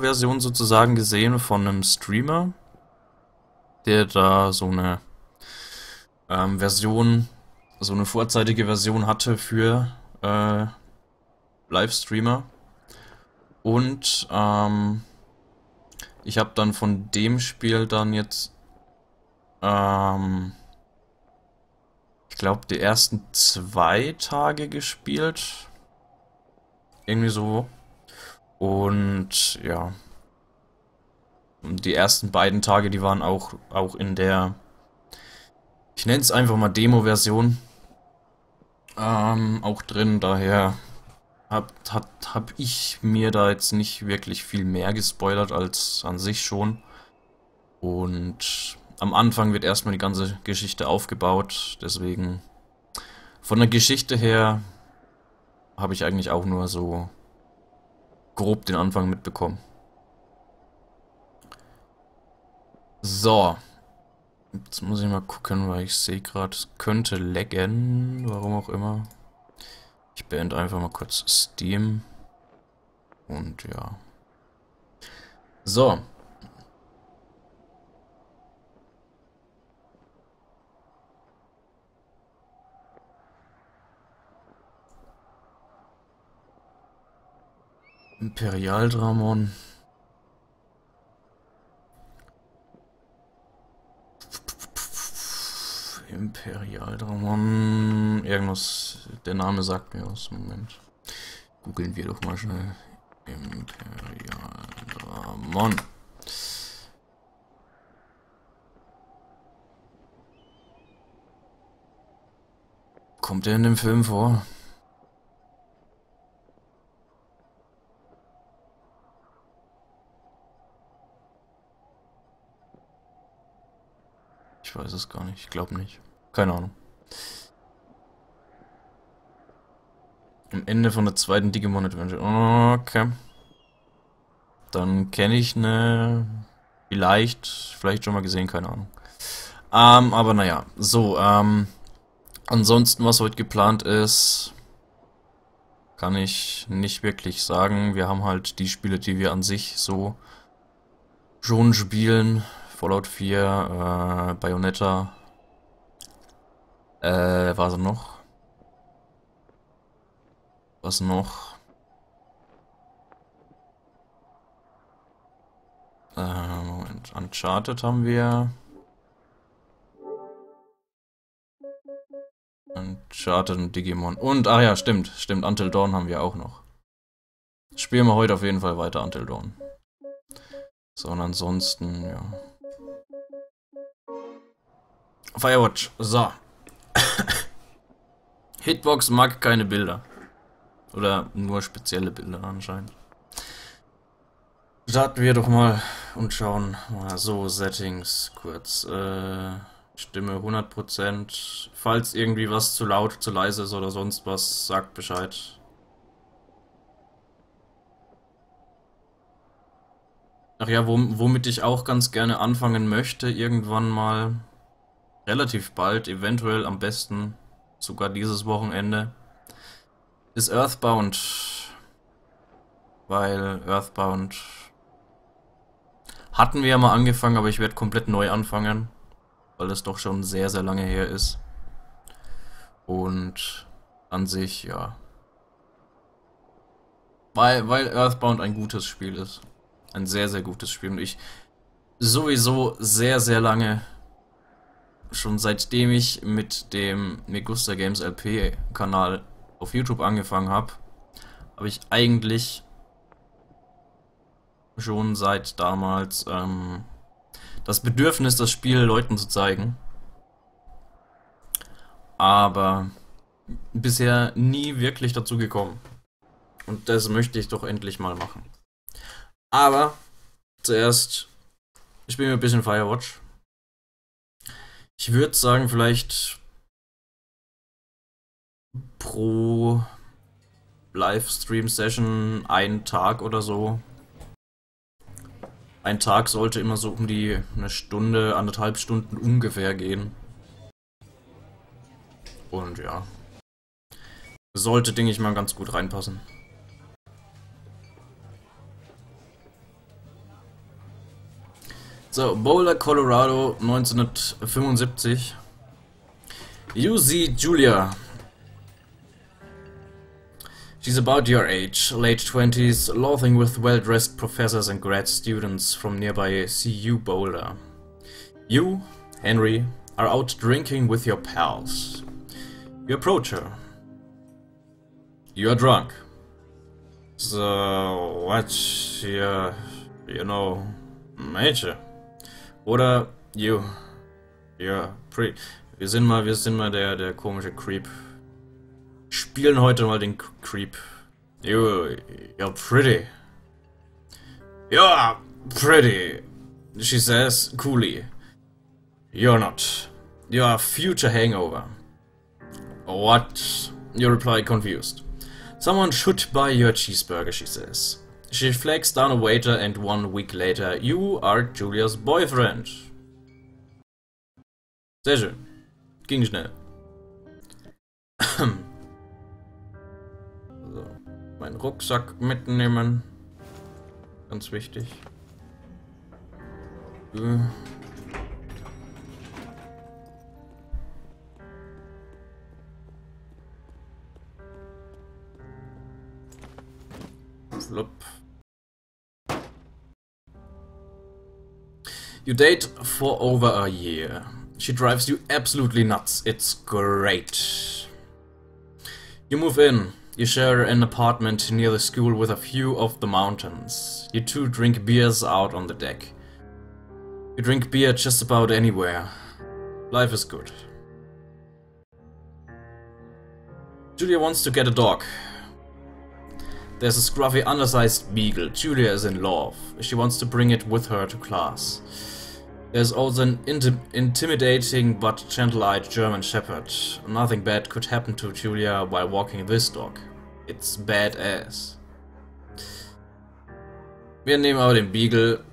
Demo-Version sozusagen gesehen von einem Streamer, der da so eine Version, so eine vorzeitige Version hatte für Livestreamer. Und ich habe dann von dem Spiel dann jetzt, ich glaube, die ersten 2 Tage gespielt. Irgendwie so. Und ja, die ersten beiden Tage, die waren auch in der, ich nenne es einfach mal Demo-Version, auch drin. Daher hab ich mir da jetzt nicht wirklich viel mehr gespoilert als an sich schon. Und am Anfang wird erstmal die ganze Geschichte aufgebaut. Deswegen von der Geschichte her habe ich eigentlich auch nur so grob den Anfang mitbekommen. So. Jetzt muss ich mal gucken, weil ich sehe gerade, es könnte laggen. Warum auch immer. Ich beende einfach mal kurz Steam. Und ja. So. Imperialdramon. Imperialdramon. Irgendwas. Der Name sagt mir was. Moment. Googeln wir doch mal schnell. Imperialdramon. Kommt der in dem Film vor? Ich weiß es gar nicht. Ich glaube nicht. Keine Ahnung. Am Ende von der zweiten Digimon Adventure. Okay. Dann kenne ich eine. Vielleicht schon mal gesehen, keine Ahnung. Aber naja. So, ansonsten, was heute geplant ist, kann ich nicht wirklich sagen. Wir haben halt die Spiele, die wir an sich so schon spielen. Fallout 4, Bayonetta. Was noch? Was noch? Moment. Uncharted haben wir. Uncharted und Digimon. Und, ach ja, stimmt. Until Dawn haben wir auch noch. Spielen wir heute auf jeden Fall weiter Until Dawn. So, und ansonsten, ja. Firewatch. So. Hitbox mag keine Bilder. Oder nur spezielle Bilder anscheinend. Starten wir doch mal und schauen mal so, Settings kurz. Stimme 100%. Falls irgendwie was zu laut, zu leise ist oder sonst was, sagt Bescheid. Ach ja, womit ich auch ganz gerne anfangen möchte, irgendwann mal, relativ bald, eventuell am besten, sogar dieses Wochenende, ist Earthbound. Weil Earthbound hatten wir ja mal angefangen, aber ich werde komplett neu anfangen, weil es doch schon sehr, sehr lange her ist. Und an sich, ja. Weil Earthbound ein gutes Spiel ist. Ein sehr, sehr gutes Spiel. Und ich sowieso sehr, sehr lange, schon seitdem ich mit dem Megusta Games LP Kanal auf YouTube angefangen habe ich eigentlich schon seit damals das Bedürfnis, das Spiel Leuten zu zeigen. Aber bisher nie wirklich dazu gekommen. Und das möchte ich doch endlich mal machen. Aber zuerst spielen wir ein bisschen Firewatch. Ich würde sagen, vielleicht pro Livestream-Session einen Tag oder so. Ein Tag sollte immer so um die eine Stunde, 1,5 Stunden ungefähr gehen. Und ja. Sollte, denke ich mal, ganz gut reinpassen. So, Boulder, Colorado, 1975. You see Julia. She's about your age, late 20s, laughing with well-dressed professors and grad students from nearby CU Boulder. You, Henry, are out drinking with your pals. You approach her. You are drunk. So, what's your, major? Oder you're pretty. Wir sind mal der komische Creep. Spielen heute mal den Creep. You're pretty. You're pretty, she says coolly. You're not. You're a future hangover. What? You reply confused. Someone should buy your cheeseburger, she says. She flags down a waiter and 1 week later, you are Julias boyfriend. Sehr schön. Ging schnell. So, meinen Rucksack mitnehmen. Ganz wichtig. Flop. You date for over a year. She drives you absolutely nuts. It's great. You move in. You share an apartment near the school with a view of the mountains. You two drink beers out on the deck. You drink beer just about anywhere. Life is good. Julia wants to get a dog. There's a scruffy, undersized beagle. Julia is in love. She wants to bring it with her to class. There's also an intimidating but gentle-eyed German shepherd. Nothing bad could happen to Julia while walking this dog. It's badass. Wir nehmen aber den Beagle,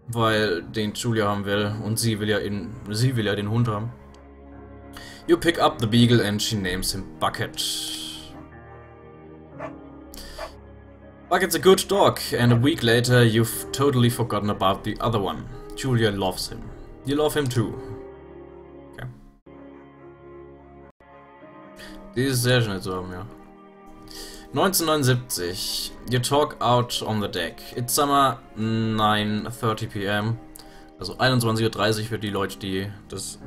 weil den Julia haben will und sie will ja den Hund haben. You pick up the beagle and she names him Bucket. Bucket's a good dog, and a week later you've totally forgotten about the other one. Julia loves him. You love him too. Okay. Die ist sehr schnell zu haben, ja. 1979. You talk out on the deck. It's summer, 9:30 p.m. Also 21:30 Uhr für die Leute, die das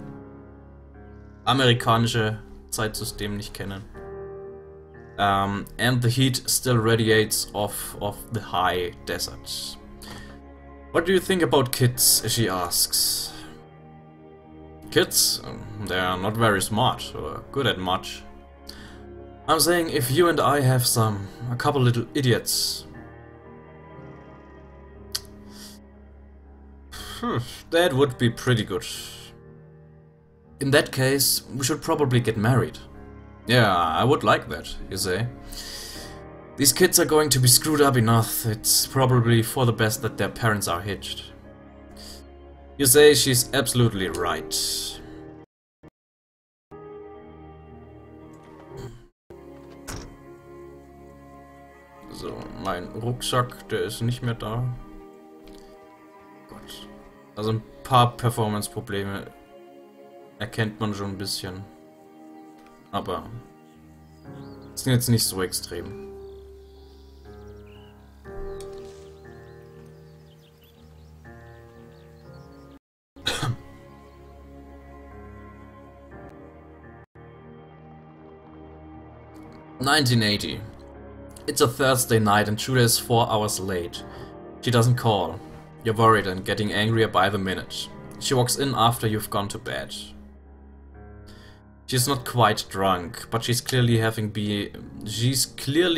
amerikanische Zeitsystem nicht kennen. And the heat still radiates off of the high desert. What do you think about kids? She asks. Kids? They are not very smart or good at much. I'm saying if you and I have a couple little idiots. That would be pretty good. In that case, we should probably get married. Yeah, I would like that, you say. These kids are going to be screwed up enough. It's probably for the best that their parents are hitched. You say she's absolutely right. So, mein Rucksack, der ist nicht mehr da. Gott. Also ein paar Performance-Probleme erkennt man schon ein bisschen. Aber sind jetzt nicht so extrem. (1980) It's a Thursday night and Julia is 4 hours late. She doesn't call. You're worried and getting angrier by the minute. She walks in after you've gone to bed. She's not quite drunk, but she's clearly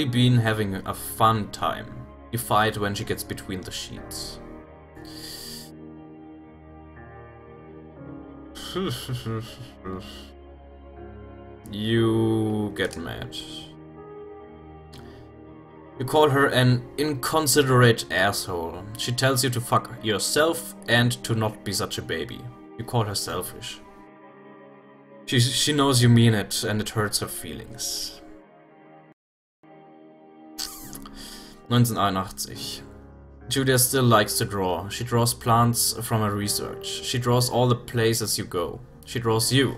been having a fun time. You fight when she gets between the sheets. You get mad. You call her an inconsiderate asshole. She tells you to fuck yourself and to not be such a baby. You call her selfish. She knows you mean it, and it hurts her feelings. 1981. Julia still likes to draw. She draws plants from her research. She draws all the places you go. She draws you.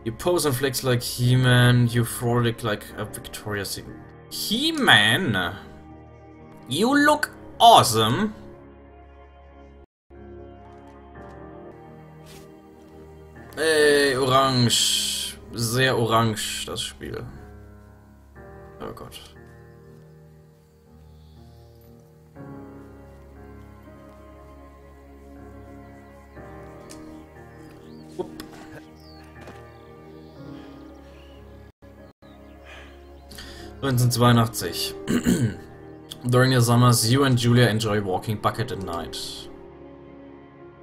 You pose and flex like He-Man. You frolic like a Victoria's Secret. He-Man! You look awesome! Ey, orange. Sehr orange, das Spiel. Oh Gott. Whoop. 1982. During the summers, you and Julia enjoy walking bucket at night.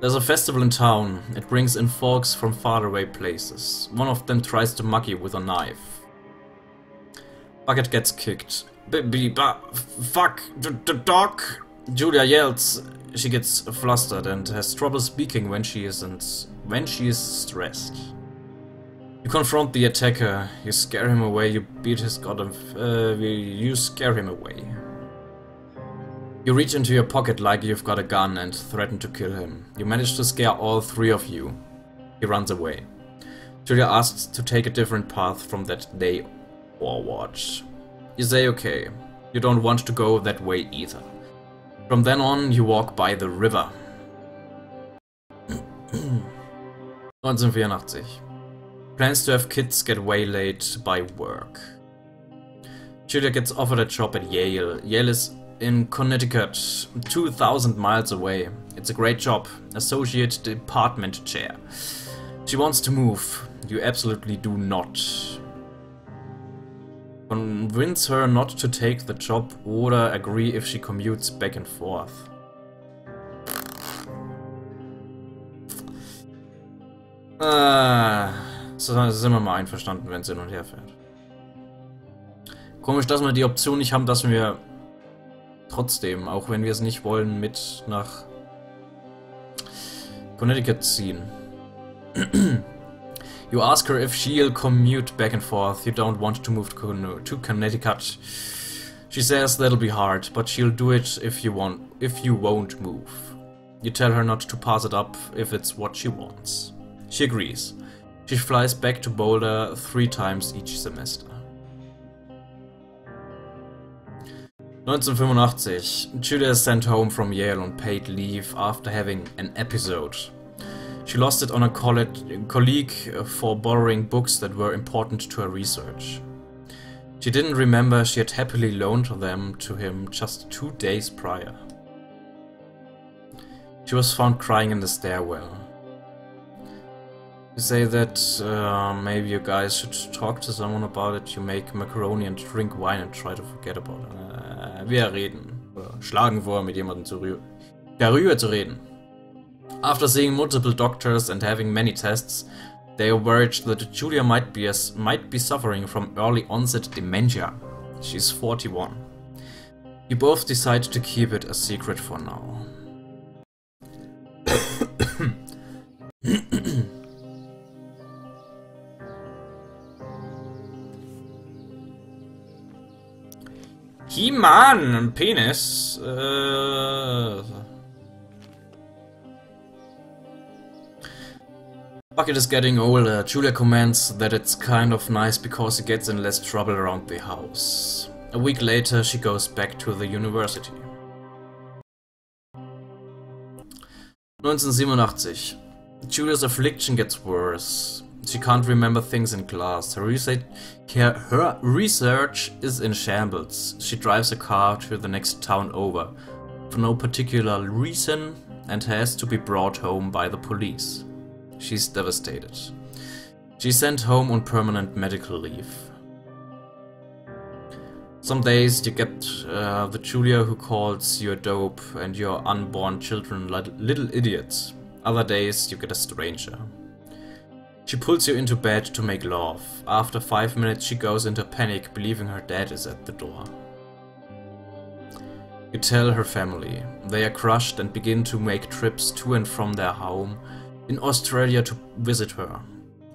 There's a festival in town. It brings in folks from faraway places. One of them tries to mug you with a knife. Bucket gets kicked. Fuck the dog! Julia yells. She gets flustered and has trouble speaking when she is stressed. You confront the attacker. You scare him away. You beat his you scare him away. You reach into your pocket like you've got a gun and threaten to kill him. You manage to scare all three of you. He runs away. Julia asks to take a different path from that day or watch. You say okay. You don't want to go that way either. From then on, you walk by the river. 1984. Plans to have kids get waylaid by work. Julia gets offered a job at Yale. Yale is in Connecticut, 2,000 miles away. It's a great job. Associate department chair. She wants to move. You absolutely do not. Convince her not to take the job or agree if she commutes back and forth. So sind wir mal einverstanden, wenn es hin und her fährt. Komisch, dass wir die Option nicht haben, dass wir trotzdem, auch wenn wir es nicht wollen, mit nach Connecticut ziehen. You ask her if she'll commute back and forth. You don't want to move to Connecticut. She says that'll be hard, but she'll do it if you won't move. You tell her not to pass it up if it's what she wants. She agrees. She flies back to Boulder 3 times each semester. 1985. Julia is sent home from Yale on paid leave after having an episode. She lost it on a colleague for borrowing books that were important to her research. She didn't remember she had happily loaned them to him just 2 days prior. She was found crying in the stairwell. You say that maybe you guys should talk to someone about it. You make macaroni and drink wine and try to forget about it. Wir reden. Oder schlagen vor, mit jemandem darüber zu reden. After seeing multiple doctors and having many tests, they are worried that Julia might be suffering from early onset dementia. She's 41. You both decide to keep it a secret for now. He-Man, penis. Bucket is getting older. Julia comments that it's kind of nice because he gets in less trouble around the house. A week later, she goes back to the university. 1987. Julia's affliction gets worse. She can't remember things in class. Her research is in shambles. She drives a car to the next town over for no particular reason and has to be brought home by the police. She's devastated. She's sent home on permanent medical leave. Some days you get the Julia who calls you a dope and your unborn children little idiots. Other days you get a stranger. She pulls you into bed to make love. After 5 minutes she goes into panic, believing her dad is at the door. You tell her family. They are crushed and begin to make trips to and from their home in Australia to visit her.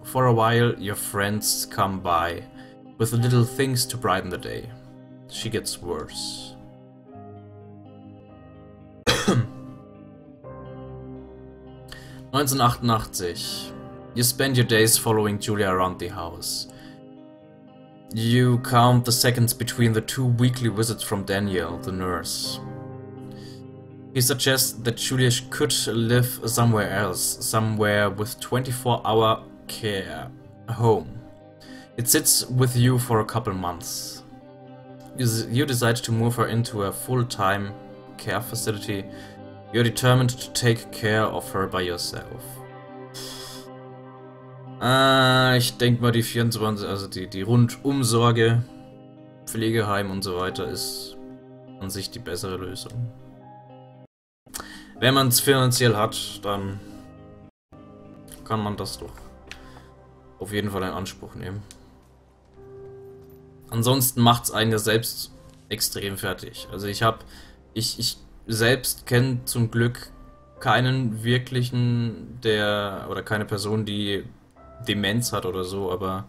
For a while your friends come by with little things to brighten the day. She gets worse. 1988. You spend your days following Julia around the house. You count the seconds between the 2 weekly visits from Daniel, the nurse. He suggests that Julia could live somewhere else, somewhere with 24-hour care, a home. It sits with you for a couple months. You decide to move her into a full-time care facility. You're determined to take care of her by yourself. Ich denke mal, die 24, also die Rundumsorge, Pflegeheim und so weiter ist an sich die bessere Lösung. Wenn man es finanziell hat, dann kann man das doch auf jeden Fall in Anspruch nehmen. Ansonsten macht es einen ja selbst extrem fertig. Also ich selbst kenne zum Glück keinen wirklichen, oder keine Person, die Demenz hat oder so, aber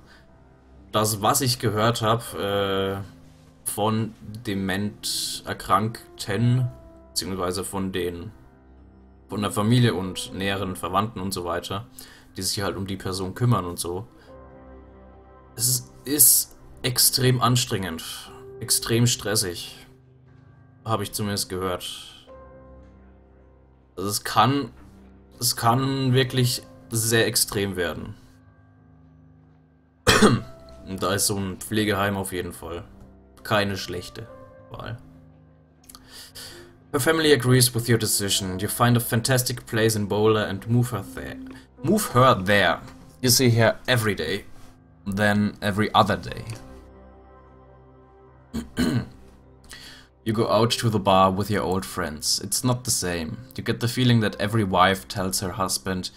das, was ich gehört habe von dement Erkrankten, beziehungsweise von der Familie und näheren Verwandten und so weiter, die sich halt um die Person kümmern und so, es ist extrem anstrengend, extrem stressig, habe ich zumindest gehört. Also es kann wirklich sehr extrem werden. Und da ist so ein Pflegeheim auf jeden Fall keine schlechte Wahl. Her family agrees with your decision. You find a fantastic place in Boulder and move her there. You see her every day, then every other day. You go out to the bar with your old friends. It's not the same. You get the feeling that every wife tells her husband,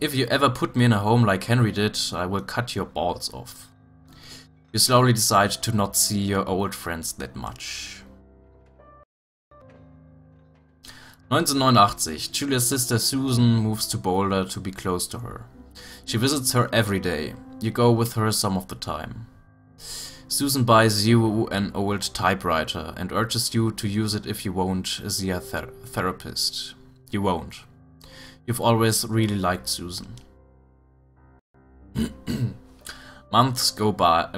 if you ever put me in a home like Henry did, I will cut your balls off. You slowly decide to not see your old friends that much. 1989. Julia's sister Susan moves to Boulder to be close to her. She visits her every day. You go with her some of the time. Susan buys you an old typewriter and urges you to use it if you won't see a therapist. You won't. You've always really liked Susan. Months go by.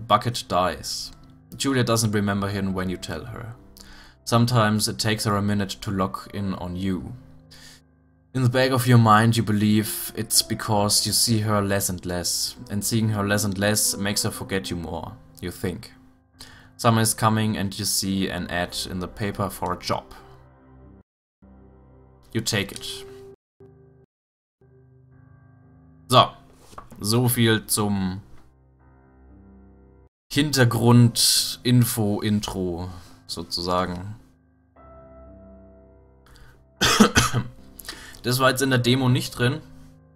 Bucket dies. Julia doesn't remember him when you tell her. Sometimes it takes her a minute to lock in on you. In the back of your mind you believe it's because you see her less and less, and seeing her less and less makes her forget you more, you think. Summer is coming and you see an ad in the paper for a job. You take it. So viel zum Hintergrund-Info-Intro sozusagen. Das war jetzt in der Demo nicht drin,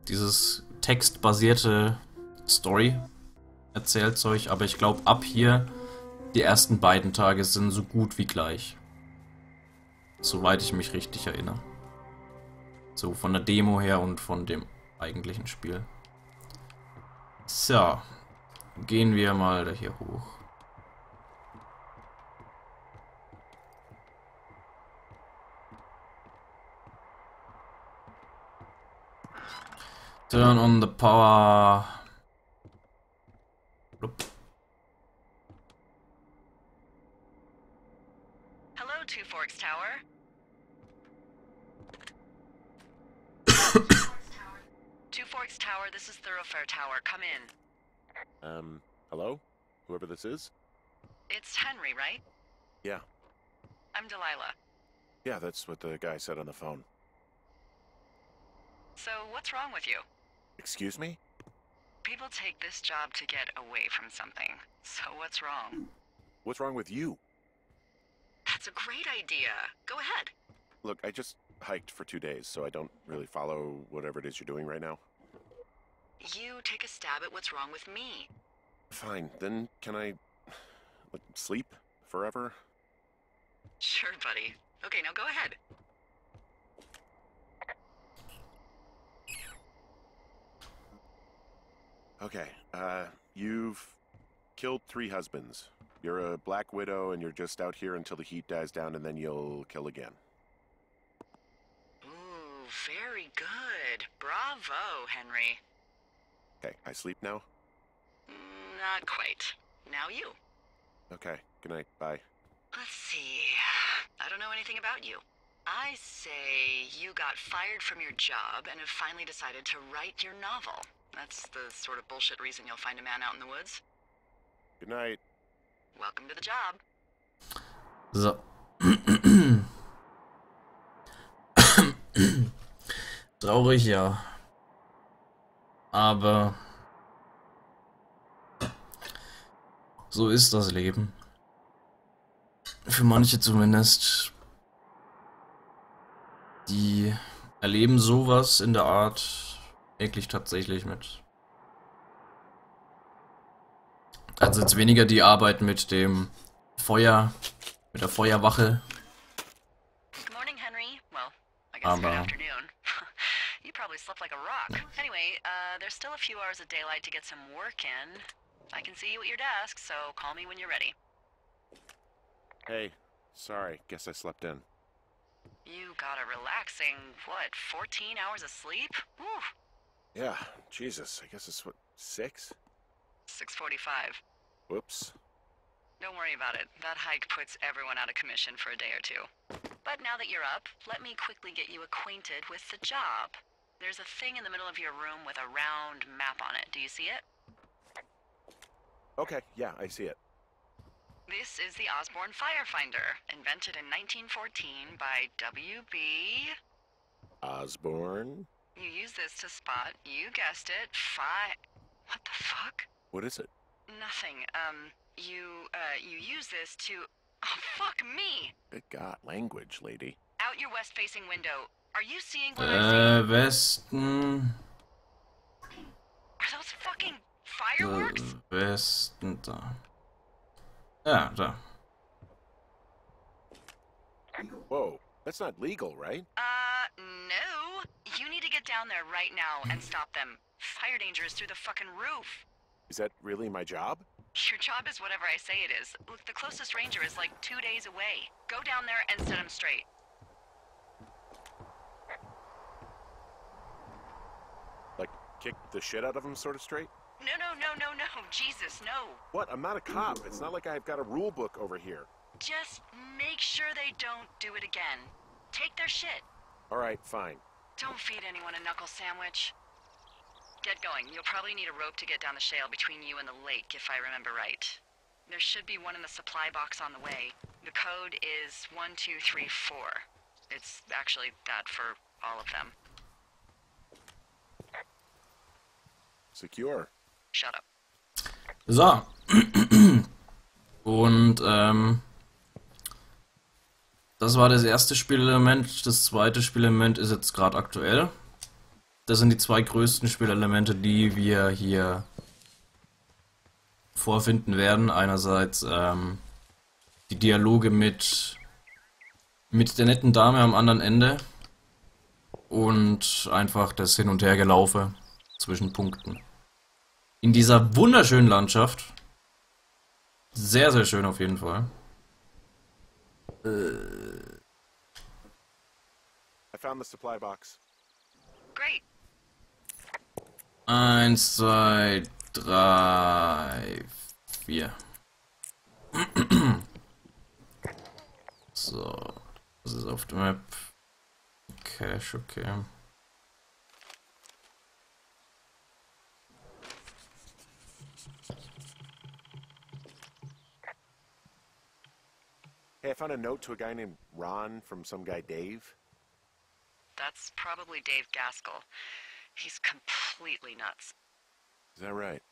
dieses textbasierte Story-Erzählzeug, aber ich glaube, ab hier die ersten beiden Tage sind so gut wie gleich. Soweit ich mich richtig erinnere. So, von der Demo her und von dem eigentlichen Spiel. So, gehen wir mal da hier hoch. Turn on the power. Hello, Two Forks Tower. Two Forks Tower, this is Thoroughfare Tower. Come in. Hello? Whoever this is? It's Henry, right? Yeah. I'm Delilah. Yeah, that's what the guy said on the phone. So, what's wrong with you? Excuse me? People take this job to get away from something. So, what's wrong? What's wrong with you? That's a great idea. Go ahead. Look, I just hiked for 2 days, so I don't really follow whatever it is you're doing right now. You take a stab at what's wrong with me. Fine, then can I, like, sleep forever? Sure, buddy. Okay, now go ahead. Okay, you've killed 3 husbands. You're a black widow and you're just out here until the heat dies down and then you'll kill again. Ooh, very good. Bravo, Henry. Okay, I sleep now? Not quite. Now you. Okay, good night, bye. Let's see. I don't know anything about you. I say you got fired from your job and have finally decided to write your novel. That's the sort of bullshit reason you'll find a man out in the woods. Good night. Welcome to the job. So. Traurig, ja. Aber so ist das Leben. Für manche zumindest. Die erleben sowas in der Art wirklich tatsächlich mit. Also jetzt weniger die Arbeit mit dem Feuer, mit der Feuerwache. Good morning, Henry. Well, I guess good Aber afternoon. You probably slept like a rock. Anyway, there's still a few hours of daylight to get some work in. I can see you at your desk, so call me when you're ready. Hey, sorry, guess I slept in. You got a relaxing, what, 14 hours of sleep? Whew. Yeah, Jesus, I guess it's what, 6? 6:45. Whoops. Don't worry about it. That hike puts everyone out of commission for a day or two. But now that you're up, let me quickly get you acquainted with the job. There's a thing in the middle of your room with a round map on it. Do you see it? Okay, yeah, I see it. This is the Osborne Firefinder, invented in 1914 by W.B. Osborne? You use this to spot, you guessed it, What the fuck? What is it? Nothing. You use this to... Oh, fuck me! Good God, language, lady. Out your west-facing window. Are you seeing what I see? Westen. Are those fucking fireworks? Westen da. Ja, da. Whoa, that's not legal, right? No. You need to get down there right now and stop them. Fire danger is through the fucking roof. Is that really my job? Your job is whatever I say it is. Look, the closest ranger is like 2 days away. Go down there and set him straight. Like, kick the shit out of him sort of straight? No. Jesus, no. What? I'm not a cop. It's not like I've got a rule book over here. Just make sure they don't do it again. Take their shit. All right, fine. Don't feed anyone a knuckle sandwich. Get going. You'll probably need a rope to get down the shale between you and the lake, if I remember right. There should be one in the supply box on the way. The code is 1234. It's actually that for all of them. Secure. Shut up. So. Und, das war das erste Spielelement. Das zweite Spielelement ist jetzt gerade aktuell. Das sind die zwei größten Spielelemente, die wir hier vorfinden werden. Einerseits die Dialoge mit der netten Dame am anderen Ende und einfach das Hin- und Hergelaufe zwischen Punkten. In dieser wunderschönen Landschaft. Sehr, sehr schön auf jeden Fall. I found the supply box. Great. 1, 2, 3, 4. So, das ist auf der Map. Cache, okay. Hey, I found a note to a guy named Ron from some guy Dave. That's probably Dave Gaskell. He's completely nuts. Is that right?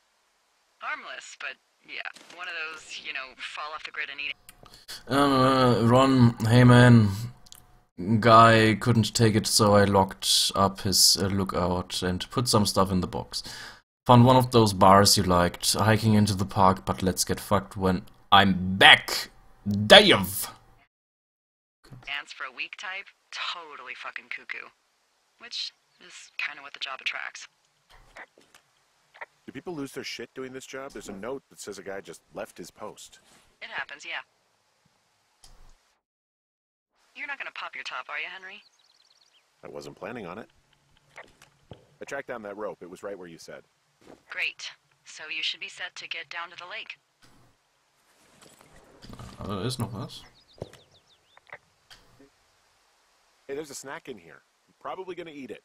Harmless, but yeah, one of those, you know, fall off the grid and eat Ron, hey man. Guy couldn't take it, so I locked up his lookout and put some stuff in the box. Found one of those bars you liked, hiking into the park, but let's get fucked when I'm back. Dave! ants for a week type, totally fucking cuckoo. Which is kind of what the job attracts. Do people lose their shit doing this job? There's a note that says a guy just left his post. It happens, yeah. You're not gonna pop your top, are you, Henry? I wasn't planning on it. I tracked down that rope. It was right where you said. Great. So you should be set to get down to the lake. Da ist noch was. Hey, there's a snack in here. I'm probably gonna eat it.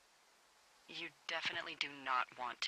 You definitely do not want to